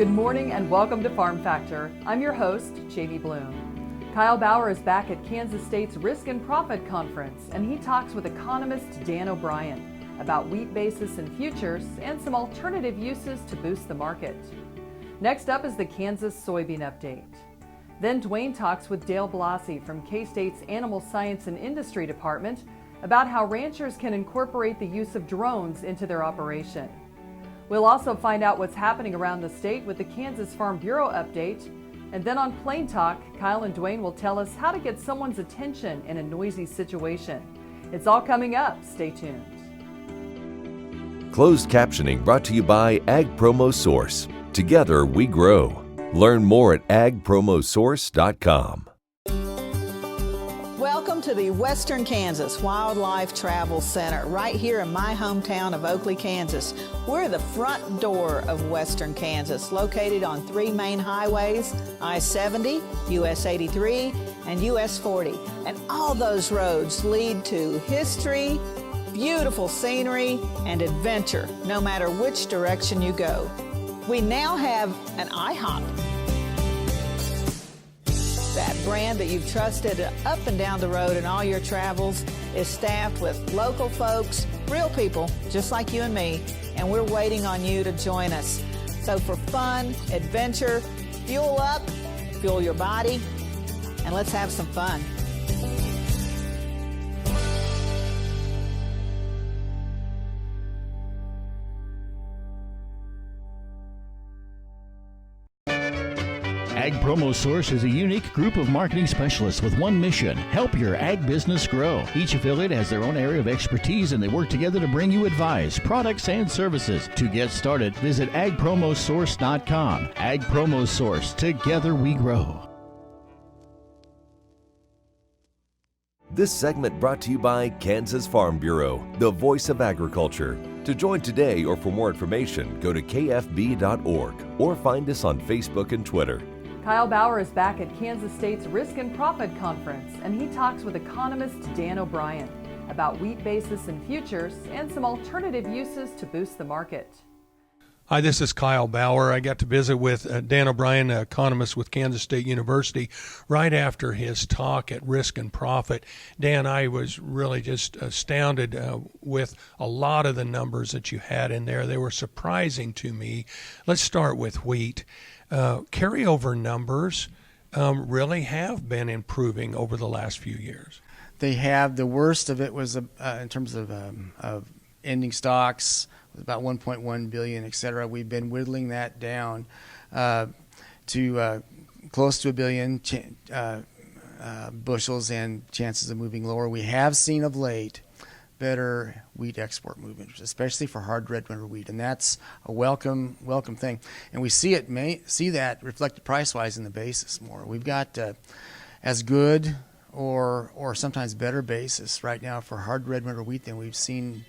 Good morning and welcome to Farm Factor. I'm your host, Jamie Bloom. Kyle Bauer is back at Kansas State's Risk and Profit Conference, and he talks with economist Dan O'Brien about wheat basis and futures and some alternative uses to boost the market. Next up is the Kansas Soybean update. Then Duane talks with Dale Blasi from K-State's Animal Science and Industry Department about how ranchers can incorporate the use of drones into their operation. We'll also find out what's happening around the state with the Kansas Farm Bureau update. And then on Plain Talk, Kyle and Duane will tell us how to get someone's attention in a noisy situation. It's all coming up. Stay tuned. Closed captioning brought to you by Ag Promo Source. Together we grow. Learn more at agpromosource.com. Welcome to the Western Kansas Wildlife Travel Center, right here in my hometown of Oakley, Kansas. We're the front door of Western Kansas, located on three main highways, I-70, US 83, and US 40. And all those roads lead to history, beautiful scenery, and adventure, no matter which direction you go. We now have an IHOP. That brand that you've trusted up and down the road in all your travels is staffed with local folks, real people just like you and me, and we're waiting on you to join us. So for fun, adventure, fuel up, fuel your body, and let's have some fun. Ag Promo Source is a unique group of marketing specialists with one mission: help your ag business grow. Each affiliate has their own area of expertise, and they work together to bring you advice, products, and services. To get started, visit agpromosource.com. Ag Promo Source. Together we grow. This segment brought to you by Kansas Farm Bureau, the voice of agriculture. To join today or for more information, go to kfb.org or find us on Facebook and Twitter. Kyle Bauer is back at Kansas State's Risk and Profit Conference, and he talks with economist Dan O'Brien about wheat basis and futures and some alternative uses to boost the market. Hi, this is Kyle Bauer. I got to visit with Dan O'Brien, an economist with Kansas State University, right after his talk at Risk and Profit. Dan, I was really just astounded with a lot of the numbers that you had in there. They were surprising to me. Let's start with wheat. Carryover numbers really have been improving over the last few years. They have. The worst of it was in terms of ending stocks, about 1.1 billion, et cetera. We've been whittling that down to close to a billion bushels, and chances of moving lower. We have seen of late better wheat export movements, especially for hard red winter wheat, and that's a welcome thing. And we see that reflected price-wise in the basis more. We've got as good or sometimes better basis right now for hard red winter wheat than we've seen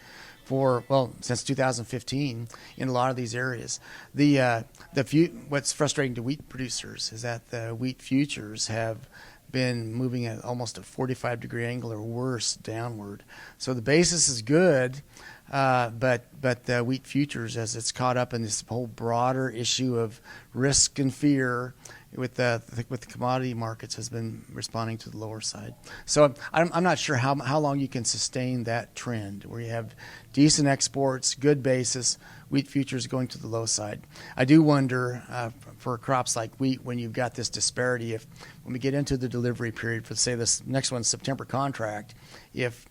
since 2015 in a lot of these areas. What's frustrating to wheat producers is that the wheat futures have been moving at almost a 45-degree angle or worse downward. So the basis is good, but the wheat futures, as it's caught up in this whole broader issue of risk and fear with the commodity markets, has been responding to the lower side. So I'm not sure how long you can sustain that trend where you have decent exports, good basis, wheat futures going to the low side. I do wonder for crops like wheat, when you've got this disparity, when we get into the delivery period for, say, this next one, September contract, if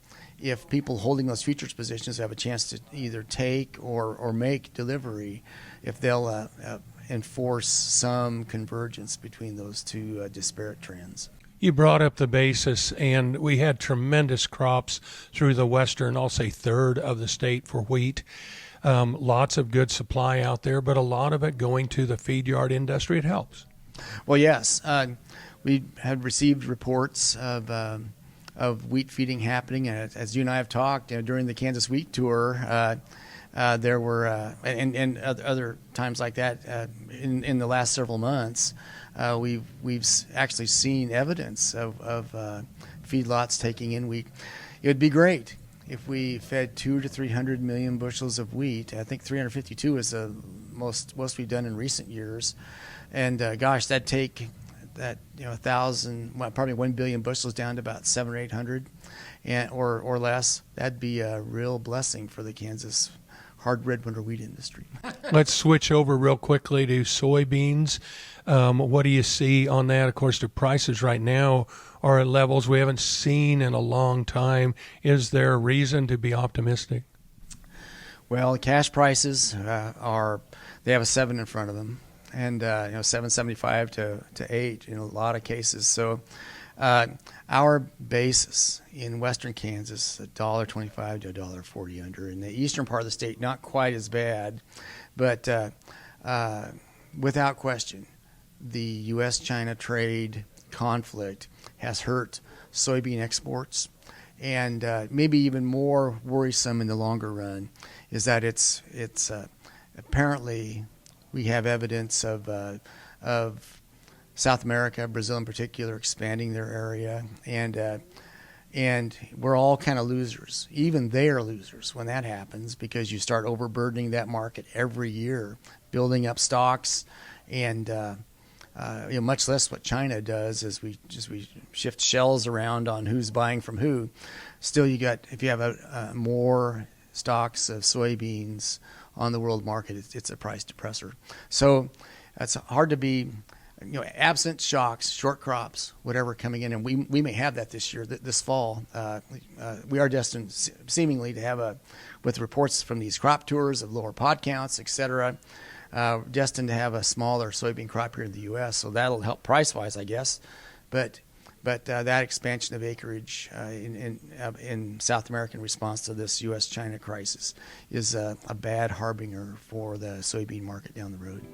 people holding those futures positions have a chance to either take or make delivery, if they'll enforce some convergence between those two disparate trends. You brought up the basis, and we had tremendous crops through the western, I'll say third of the state for wheat. Lots of good supply out there, but a lot of it going to the feed yard industry. It helps. Well, yes. We had received reports of wheat feeding happening, and as you and I have talked during the Kansas Wheat Tour, there were and other times like that in the last several months, we've actually seen evidence of feedlots taking in wheat. It would be great if we fed 200 to 300 million bushels of wheat, I think 352 is the most we've done in recent years, and that'd take that 1,000, probably 1 billion bushels down to about 700 or 800, or less. That'd be a real blessing for the Kansas hard red winter wheat industry. Let's switch over real quickly to soybeans. What do you see on that? Of course, the prices right now are at levels we haven't seen in a long time. Is there a reason to be optimistic? Well, cash prices they have a 7 in front of them, and 7.75 to 8 in a lot of cases. So our basis in western Kansas, $1.25 to $1.40 under. In the eastern part of the state, not quite as bad, but without question, the U.S.-China trade conflict has hurt soybean exports, and maybe even more worrisome in the longer run is that it's apparently we have evidence of South America, Brazil in particular, expanding their area, and we're all kind of losers. Even they are losers when that happens, because you start overburdening that market every year, building up stocks, and much less what China does as we shift shells around on who's buying from who. Still, if you have more stocks of soybeans on the world market, it's a price depressor. So it's hard to be, absent shocks, short crops, whatever coming in, and we may have that this year, this fall. We are destined seemingly to have with reports from these crop tours of lower pod counts, et cetera, destined to have a smaller soybean crop here in the U.S., so that'll help price-wise, I guess. But that expansion of acreage in South America in response to this U.S.-China crisis is a bad harbinger for the soybean market down the road.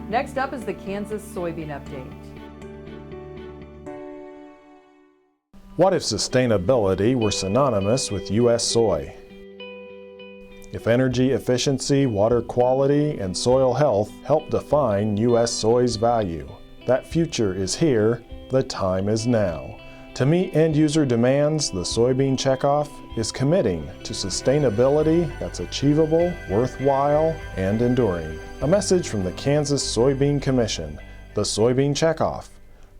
Next up is the Kansas Soybean Update. What if sustainability were synonymous with U.S. soy? If energy efficiency, water quality, and soil health help define U.S. soy's value, that future is here, the time is now. To meet end-user demands, the Soybean Checkoff is committing to sustainability that's achievable, worthwhile, and enduring. A message from the Kansas Soybean Commission, the Soybean Checkoff,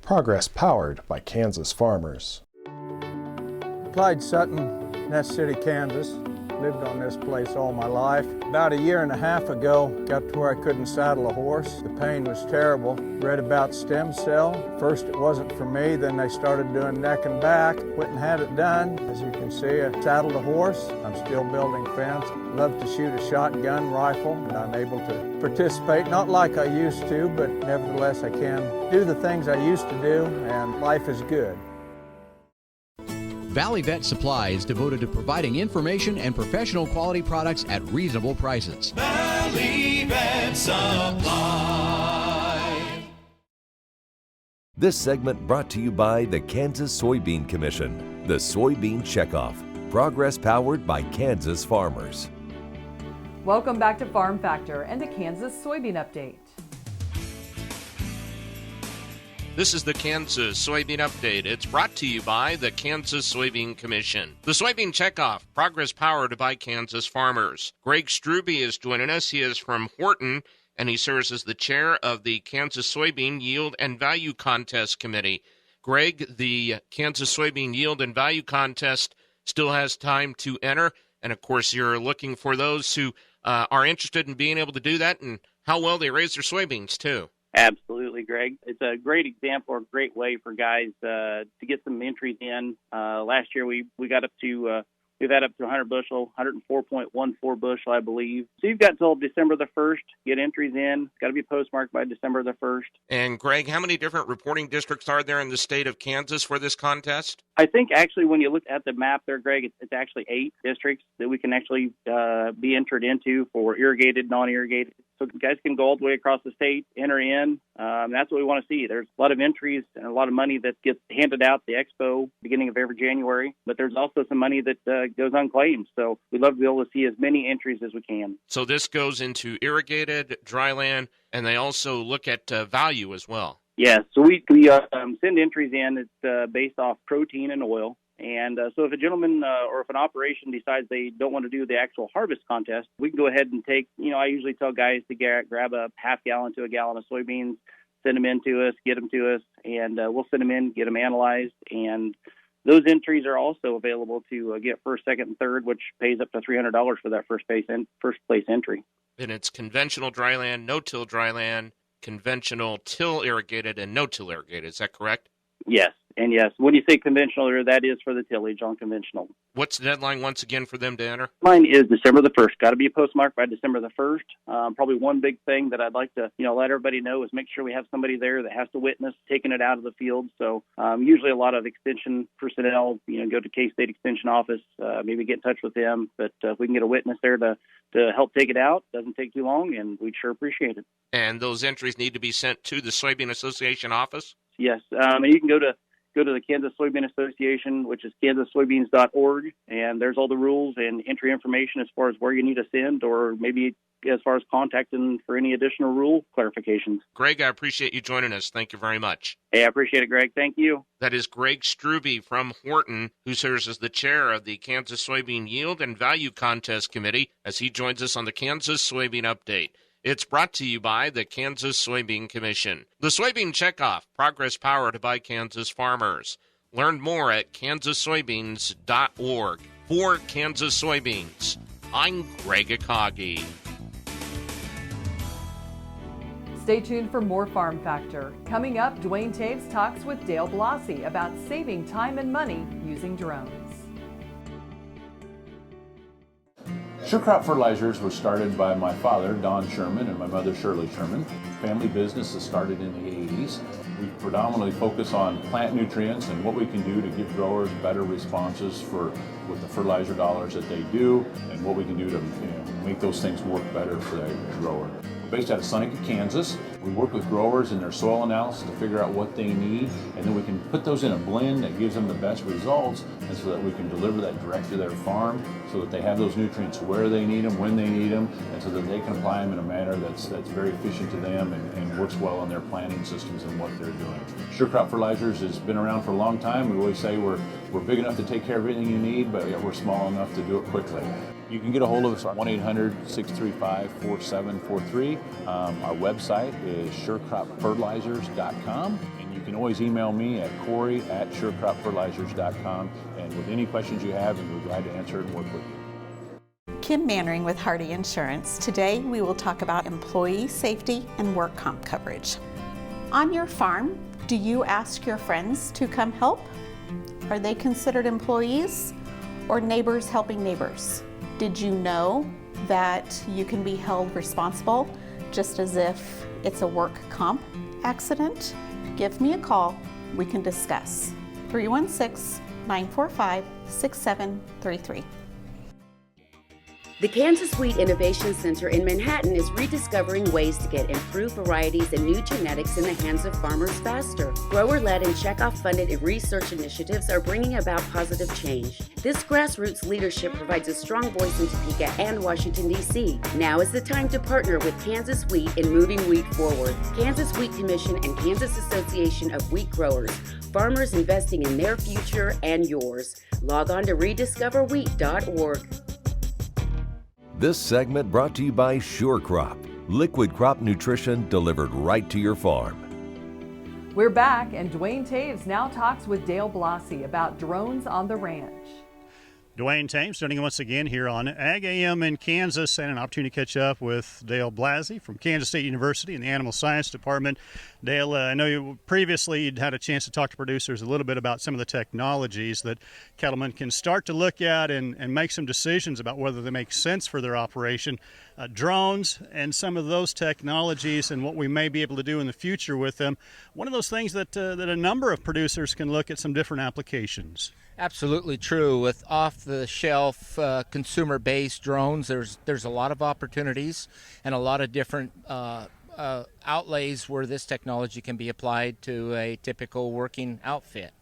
progress powered by Kansas farmers. Clyde Sutton, Nest City, Kansas. Lived on this place all my life. About a year and a half ago, got to where I couldn't saddle a horse. The pain was terrible. Read about stem cell. First it wasn't for me, then they started doing neck and back. Went and had it done. As you can see, I saddled a horse. I'm still building fence. Love to shoot a shotgun rifle, and I'm able to participate, not like I used to, but nevertheless I can do the things I used to do, and life is good. Valley Vet Supply is devoted to providing information and professional quality products at reasonable prices. Valley Vet Supply. This segment brought to you by the Kansas Soybean Commission, the Soybean Checkoff, progress powered by Kansas farmers. Welcome back to Farm Factor and the Kansas Soybean Update. This is the Kansas Soybean Update. It's brought to you by the Kansas Soybean Commission. The Soybean Checkoff, progress powered by Kansas farmers. Greg Struby is joining us. He is from Horton, and he serves as the chair of the Kansas Soybean Yield and Value Contest Committee. Greg, the Kansas Soybean Yield and Value Contest still has time to enter, and of course you're looking for those who are interested in being able to do that and how well they raise their soybeans, too. Absolutely, Greg. It's a great example, a great way for guys to get some entries in. Last year we got up to we've had up to 100 bushel, 104.14 bushel, I believe. So you've got till December the 1st to get entries in. It's got to be postmarked by December the 1st. And Greg, how many different reporting districts are there in the state of Kansas for this contest? I think actually when you look at the map there, Greg, it's actually 8 districts that we can actually be entered into for irrigated, non-irrigated. So guys can go all the way across the state, enter in. That's what we want to see. There's a lot of entries and a lot of money that gets handed out at the expo beginning of every January. But there's also some money that goes unclaimed. So we'd love to be able to see as many entries as we can. So this goes into irrigated, dry land, and they also look at value as well. Yes. So we send entries in. It's based off protein and oil. And so if a gentleman or if an operation decides they don't want to do the actual harvest contest, we can go ahead and take, I usually tell guys to grab a half gallon to a gallon of soybeans, send them in to us, get them to us, and we'll send them in, get them analyzed. And those entries are also available to get first, second, and third, which pays up to $300 for that first place entry. And it's conventional dryland, no-till dryland, conventional till irrigated, and no-till irrigated. Is that correct? Yes. And yes, when you say conventional, that is for the tillage on conventional. What's the deadline once again for them to enter? Mine is December the 1st. Got to be postmarked by December the 1st. Probably one big thing that I'd like to, let everybody know is make sure we have somebody there that has to witness taking it out of the field. So usually a lot of extension personnel, go to K-Stae Extension office, maybe get in touch with them. But if we can get a witness there to help take it out, doesn't take too long, and we'd sure appreciate it. And those entries need to be sent to the Soybean Association office? Yes, and you can go to the Kansas Soybean Association, which is kansassoybeans.org, and there's all the rules and entry information as far as where you need to send, or maybe as far as contacting for any additional rule clarifications. Greg, I appreciate you joining us. Thank you very much. Hey, I appreciate it, Greg. Thank you. That is Greg Strube from Horton, who serves as the chair of the Kansas Soybean Yield and Value Contest Committee, as he joins us on the Kansas Soybean Update. It's brought to you by the Kansas Soybean Commission. The Soybean Checkoff, progress powered by Kansas farmers. Learn more at kansassoybeans.org. For Kansas Soybeans, I'm Greg Akagi. Stay tuned for more Farm Factor. Coming up, Duane Taves talks with Dale Blasi about saving time and money using drones. Sure Crop Fertilizers was started by my father, Don Sherman, and my mother, Shirley Sherman. Family business that started in the 80s. We predominantly focus on plant nutrients and what we can do to give growers better responses with the fertilizer dollars that they do, and what we can do to make those things work better for the grower. We're based out of Seneca, Kansas. We work with growers in their soil analysis to figure out what they need, and then we can put those in a blend that gives them the best results, and so that we can deliver that direct to their farm so that they have those nutrients where they need them, when they need them, and so that they can apply them in a manner that's very efficient to them and works well in their planting systems and what they're doing. Sure Crop Fertilizers has been around for a long time. We always say we're big enough to take care of everything you need, but we're small enough to do it quickly. You can get a hold of us at 1-800-635-4743. Our website is surecropfertilizers.com, and you can always email me at Corey@surecropfertilizers.com, and with any questions you have, and we're glad to answer it and work with you. Kim Mannering with Hardy Insurance. Today we will talk about employee safety and work comp coverage. On your farm, do you ask your friends to come help? Are they considered employees or neighbors helping neighbors? Did you know that you can be held responsible just as if it's a work comp accident? Give me a call. We can discuss. 316-945-6733. The Kansas Wheat Innovation Center in Manhattan is rediscovering ways to get improved varieties and new genetics in the hands of farmers faster. Grower-led and checkoff-funded research initiatives are bringing about positive change. This grassroots leadership provides a strong voice in Topeka and Washington, D.C. Now is the time to partner with Kansas Wheat in moving wheat forward. Kansas Wheat Commission and Kansas Association of Wheat Growers. Farmers investing in their future and yours. Log on to rediscoverwheat.org. This segment brought to you by Sure Crop, liquid crop nutrition delivered right to your farm. We're back, and Duane Taves now talks with Dale Blasi about drones on the ranch. Duane Taves joining once again here on Ag AM in Kansas, and an opportunity to catch up with Dale Blasi from Kansas State University in the Animal Science Department. Dale, I know you previously you'd had a chance to talk to producers a little bit about some of the technologies that cattlemen can start to look at and make some decisions about whether they make sense for their operation. Drones and some of those technologies and what we may be able to do in the future with them. One of those things that a number of producers can look at some different applications. Absolutely true. With off-the-shelf, consumer-based drones, there's a lot of opportunities and a lot of different outlays where this technology can be applied to a typical working outfit.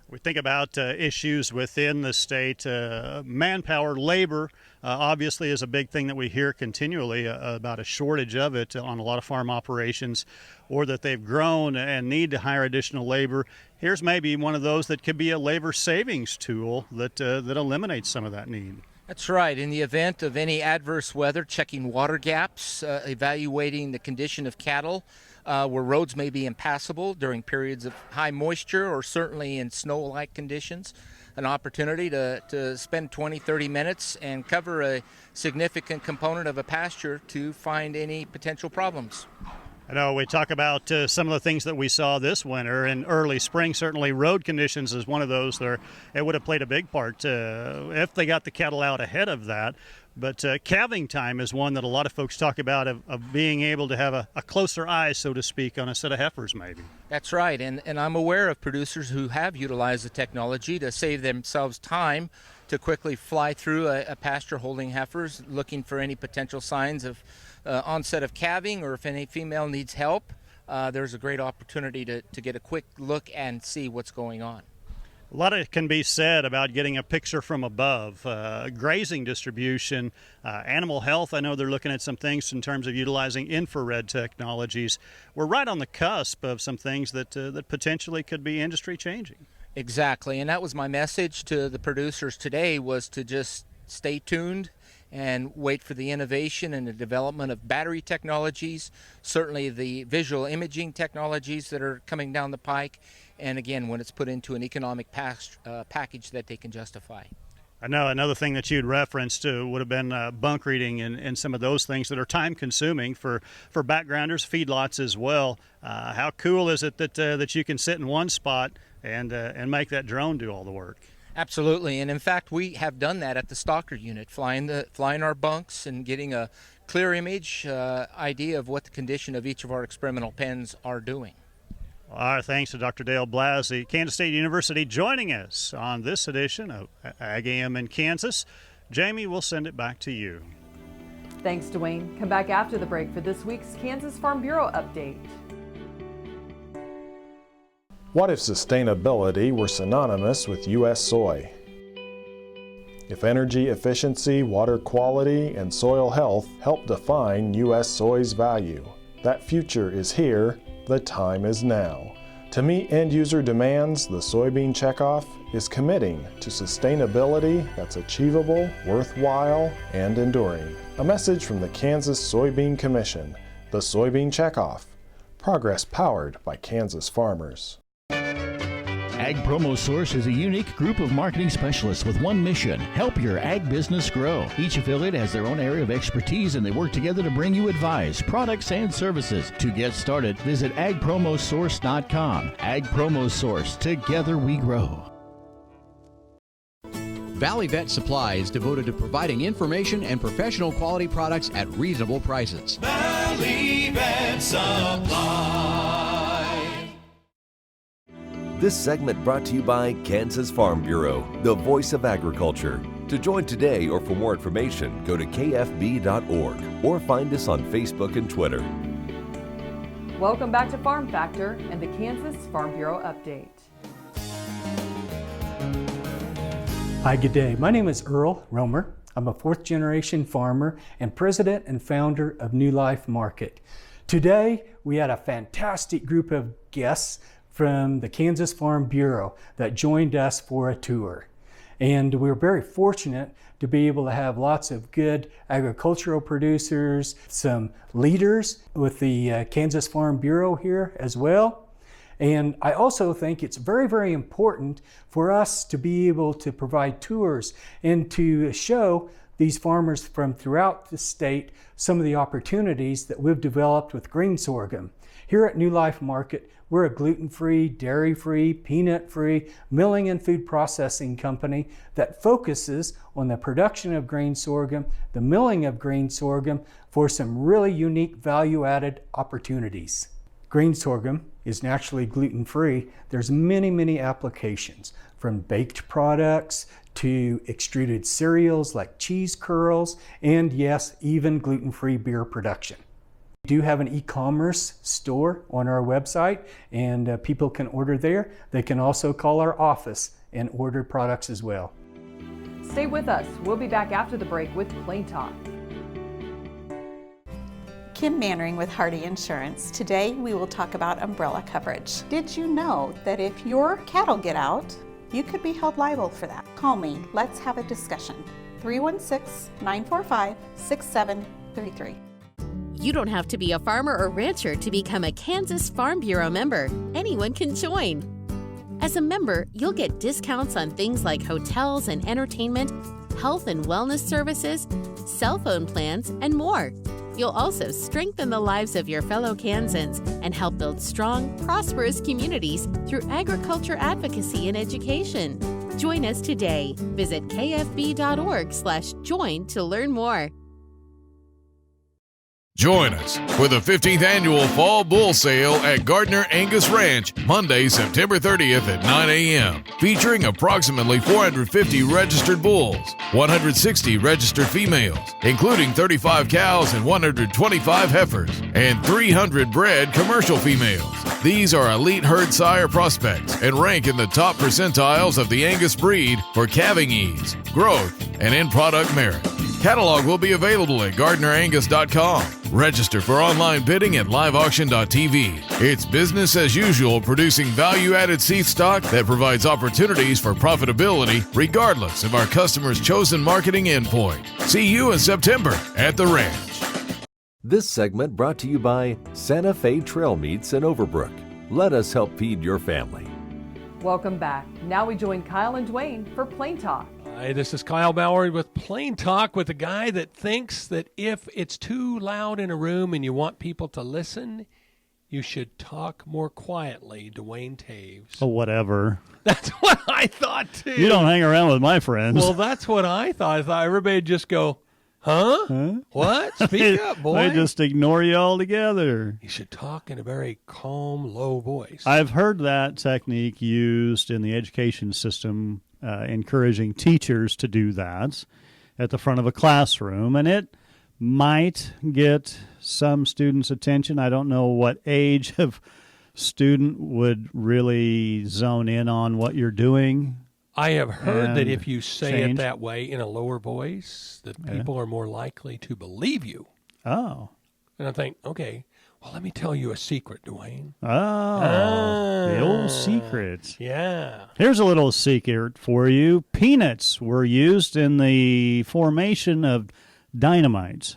We think about issues within the state. Manpower, labor, obviously is a big thing that we hear continually about a shortage of it on a lot of farm operations, or that they've grown and need to hire additional labor. Here's maybe one of those that could be a labor savings tool that eliminates some of that need. That's right. In the event of any adverse weather, checking water gaps, evaluating the condition of cattle, where roads may be impassable during periods of high moisture or certainly in snow-like conditions. An opportunity to spend 20, 30 minutes and cover a significant component of a pasture to find any potential problems. I know we talk about some of the things that we saw this winter and early spring. Certainly road conditions is one of those that it would have played a big part if they got the cattle out ahead of that. But calving time is one that a lot of folks talk about of being able to have a closer eye, so to speak, on a set of heifers maybe. That's right, and I'm aware of producers who have utilized the technology to save themselves time to quickly fly through a pasture holding heifers, looking for any potential signs of onset of calving, or if any female needs help. There's a great opportunity to get a quick look and see what's going on. A lot can be said about getting a picture from above. Grazing distribution, animal health, I know they're looking at some things in terms of utilizing infrared technologies. We're right on the cusp of some things that potentially could be industry changing. Exactly, and that was my message to the producers today, was to just stay tuned and wait for the innovation and the development of battery technologies, certainly the visual imaging technologies that are coming down the pike, and again, when it's put into an economic package that they can justify. I know another thing that you'd referenced would have been bunk reading and some of those things that are time consuming for backgrounders, feedlots as well. How cool is it that you can sit in one spot and make that drone do all the work? Absolutely, and in fact we have done that at the stocker unit, flying our bunks and getting a clear image idea of what the condition of each of our experimental pens are doing. Our thanks to Dr. Dale Blasi, Kansas State University, joining us on this edition of Ag AM in Kansas. Jamie, we'll send it back to you. Thanks, Duane. Come back after the break for this week's Kansas Farm Bureau update. What if sustainability were synonymous with U.S. soy? If energy efficiency, water quality, and soil health help define U.S. soy's value, that future is here, the time is now. To meet end-user demands, the Soybean Checkoff is committing to sustainability that's achievable, worthwhile, and enduring. A message from the Kansas Soybean Commission, the Soybean Checkoff, progress powered by Kansas farmers. Ag Promo Source is a unique group of marketing specialists with one mission: help your ag business grow. Each affiliate has their own area of expertise, and they work together to bring you advice, products, and services. To get started, visit agpromosource.com. Ag Promo Source, together we grow. Valley Vet Supply is devoted to providing information and professional quality products at reasonable prices. Valley Vet Supply. This segment brought to you by Kansas Farm Bureau, the voice of agriculture. To join today or for more information, go to kfb.org or find us on Facebook and Twitter. Welcome back to Farm Factor and the Kansas Farm Bureau update. Hi, good day. My name is Earl Romer. I'm a fourth-generation farmer and president and founder of New Life Market. Today, we had a fantastic group of guests from the Kansas Farm Bureau that joined us for a tour. And we're very fortunate to be able to have lots of good agricultural producers, some leaders with the Kansas Farm Bureau here as well. And I also think it's very, very important for us to be able to provide tours and to show these farmers from throughout the state some of the opportunities that we've developed with green sorghum. Here at New Life Market, we're a gluten-free, dairy-free, peanut-free milling and food processing company that focuses on the production of grain sorghum, the milling of grain sorghum for some really unique value-added opportunities. Grain sorghum is naturally gluten-free. There's many, many applications, from baked products to extruded cereals like cheese curls, and yes, even gluten-free beer production. We do have an e-commerce store on our website, and people can order there. They can also call our office and order products as well. Stay with us. We'll be back after the break with Plain Talk. Kim Mannering with Hardy Insurance. Today we will talk about umbrella coverage. Did you know that if your cattle get out, you could be held liable for that? Call me. Let's have a discussion. 316-945-6733. You don't have to be a farmer or rancher to become a Kansas Farm Bureau member. Anyone can join. As a member, you'll get discounts on things like hotels and entertainment, health and wellness services, cell phone plans, and more. You'll also strengthen the lives of your fellow Kansans and help build strong, prosperous communities through agriculture advocacy and education. Join us today. Visit kfb.org/join to learn more. Join us for the 15th annual Fall Bull Sale at Gardner Angus Ranch, Monday, September 30th at 9 a.m., featuring approximately 450 registered bulls, 160 registered females, including 35 cows and 125 heifers, and 300 bred commercial females. These are elite herd sire prospects and rank in the top percentiles of the Angus breed for calving ease, growth, and end product merit. Catalog will be available at GardnerAngus.com. Register for online bidding at liveauction.tv. It's business as usual, producing value-added seed stock that provides opportunities for profitability regardless of our customers' chosen marketing endpoint. See you in September at the ranch. This segment brought to you by Santa Fe Trail Meats in Overbrook. Let us help feed your family. Welcome back. Now we join Kyle and Duane for Plain Talk. Hi, this is Kyle Bauer with Plain Talk, with a guy that thinks that if it's too loud in a room and you want people to listen, you should talk more quietly. Duane Taves. Oh, whatever. That's what I thought, too. You don't hang around with my friends. Well, that's what I thought. I thought everybody would just go, huh? What? Speak up, boy. They just ignore you altogether. You should talk in a very calm, low voice. I've heard that technique used in the education system, encouraging teachers to do that at the front of a classroom, and it might get some students' attention. I don't know what age of student would really zone in on what you're doing. I have heard that if you say change. it that way in a lower voice, that people are more likely to believe you. Oh. And I think, okay, well, let me tell you a secret, Duane. The old secret. Yeah. Here's a little secret for you. Peanuts were used in the formation of dynamite.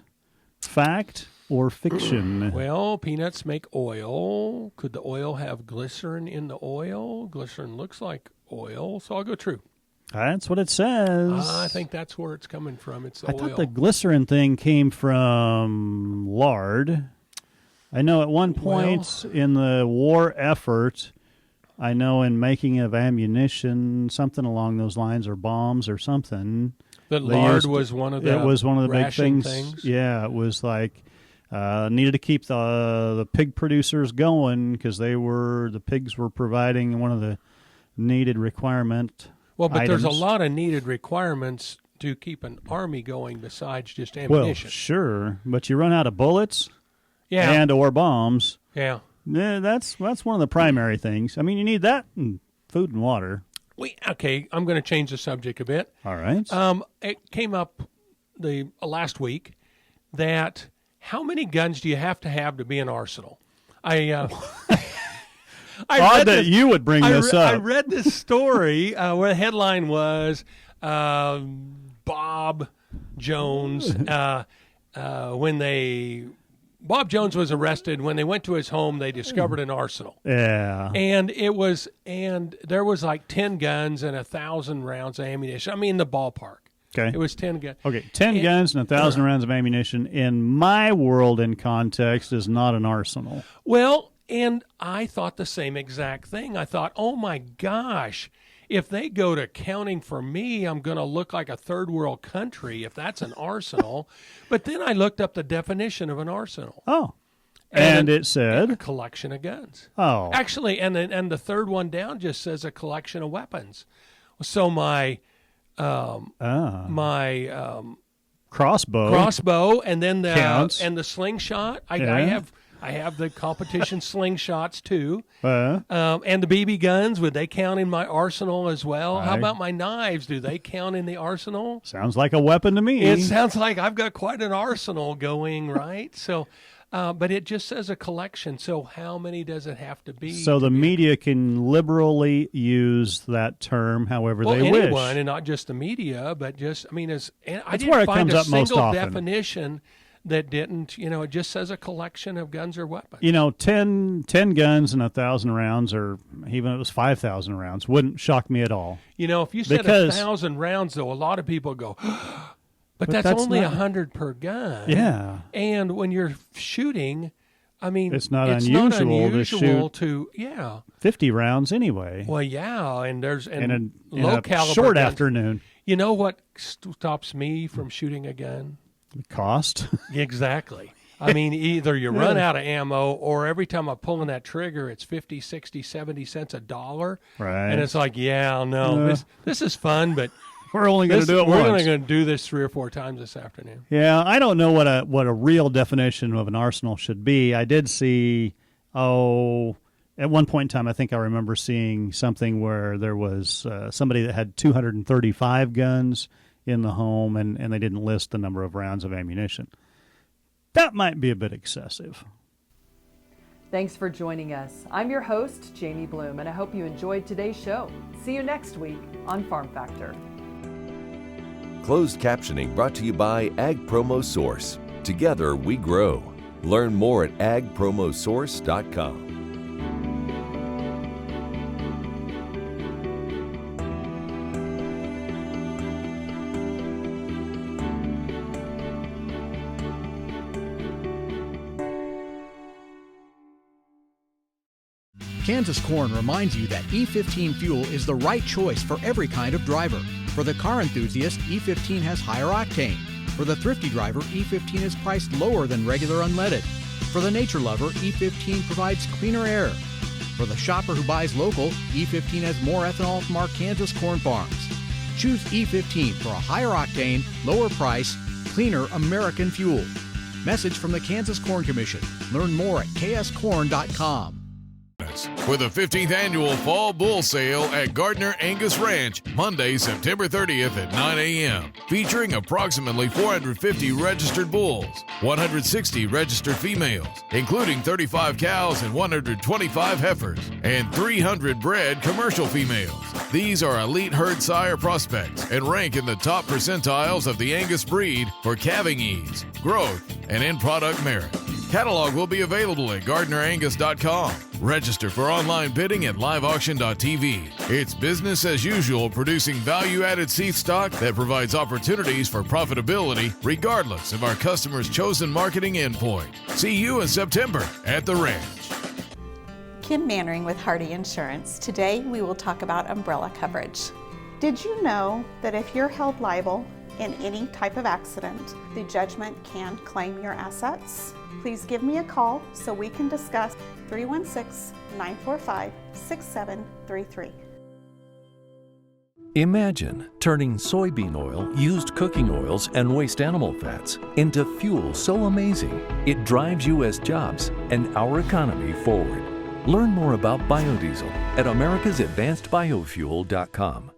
Fact or fiction? Well, peanuts make oil. Could the oil have glycerin in the oil? Glycerin looks like oil, so I'll go true. That's what it says. I think that's where it's coming from. It's the I oil. thought the glycerin thing came from lard. I know at one point in the war effort, I know in making of ammunition, something along those lines, or bombs or something. That lard was one of the It was one of the big ration things. Yeah, it was like needed to keep the pig producers going because the pigs were providing one of the needed requirement. Well, but items. there's a lot of needed requirements to keep an army going besides just ammunition. Well, sure, but you run out of bullets, Yeah. and or bombs. Yeah. That's one of the primary things. I mean, you need that and food and water. Okay, I'm going to change the subject a bit. All right. It came up last week that how many guns do you have to be an arsenal? Odd that you would bring this up. I read this story where the headline was Bob Jones Bob Jones was arrested. When they went to his home, they discovered an arsenal. Yeah. And there was like 10 guns and 1,000 rounds of ammunition. I mean, the ballpark. Okay. It was 10 guns. Okay, 10 guns and 1,000 rounds of ammunition in my world and context is not an arsenal. Well, and I thought the same exact thing. I thought, oh my gosh, if they go to counting for me, I'm going to look like a third world country if that's an arsenal. But then I looked up the definition of an arsenal. Oh. And it said? A collection of guns. Oh. Actually, and the third one down just says a collection of weapons. So my crossbow, and then Counts. the slingshot. I have the competition slingshots too, and the BB guns. Would they count in my arsenal as well? How about my knives? Do they count in the arsenal? Sounds like a weapon to me. It sounds like I've got quite an arsenal going, right? So, but it just says a collection. So how many does it have to be? So the media can liberally use that term however they wish. Anyone, and not just the media, but just, I didn't where it find comes a up most single often. definition that didn't, it just says a collection of guns or weapons. 10 guns and 1,000 rounds, or even if it was 5,000 rounds, wouldn't shock me at all. If you said 1,000 rounds, though, a lot of people go, but that's only 100 per gun. Yeah. And when you're shooting, it's not unusual to shoot 50 rounds anyway. Well, yeah, and there's in low a caliber short guns. afternoon. You know what stops me from shooting a gun? Cost. Exactly. Either you run out of ammo, or every time I'm pulling that trigger, it's 50, 60, 70 cents, $1. Right. And it's like, this is fun, but we're only going to do it once. We're only going to do this 3 or 4 times this afternoon. Yeah, I don't know what a real definition of an arsenal should be. I did see, at one point in time, I think I remember seeing something where there was somebody that had 235 guns in the home, and they didn't list the number of rounds of ammunition. That might be a bit excessive. Thanks for joining us. I'm your host, Jamie Bloom, and I hope you enjoyed today's show. See you next week on Farm Factor. Closed captioning brought to you by Ag Promo Source. Together we grow. Learn more at agpromosource.com. Kansas Corn reminds you that E15 fuel is the right choice for every kind of driver. For the car enthusiast, E15 has higher octane. For the thrifty driver, E15 is priced lower than regular unleaded. For the nature lover, E15 provides cleaner air. For the shopper who buys local, E15 has more ethanol from our Kansas corn farms. Choose E15 for a higher octane, lower price, cleaner American fuel. Message from the Kansas Corn Commission. Learn more at kscorn.com. For the 15th annual Fall Bull Sale at Gardner Angus Ranch, Monday, September 30th at 9 a.m. Featuring approximately 450 registered bulls, 160 registered females, including 35 cows and 125 heifers, and 300 bred commercial females. These are elite herd sire prospects and rank in the top percentiles of the Angus breed for calving ease, growth, and end product merit. Catalog will be available at GardnerAngus.com. Register for online bidding at liveauction.tv. It's business as usual, producing value-added seed stock that provides opportunities for profitability regardless of our customers' chosen marketing endpoint. See you in September at the ranch. Kim Mannering with Hardy Insurance. Today we will talk about umbrella coverage. Did you know that if you're held liable in any type of accident, the judgment can claim your assets? Please give me a call so we can discuss. 316-945-6733. Imagine turning soybean oil, used cooking oils, and waste animal fats into fuel so amazing it drives U.S. jobs and our economy forward. Learn more about biodiesel at americasadvancedbiofuel.com.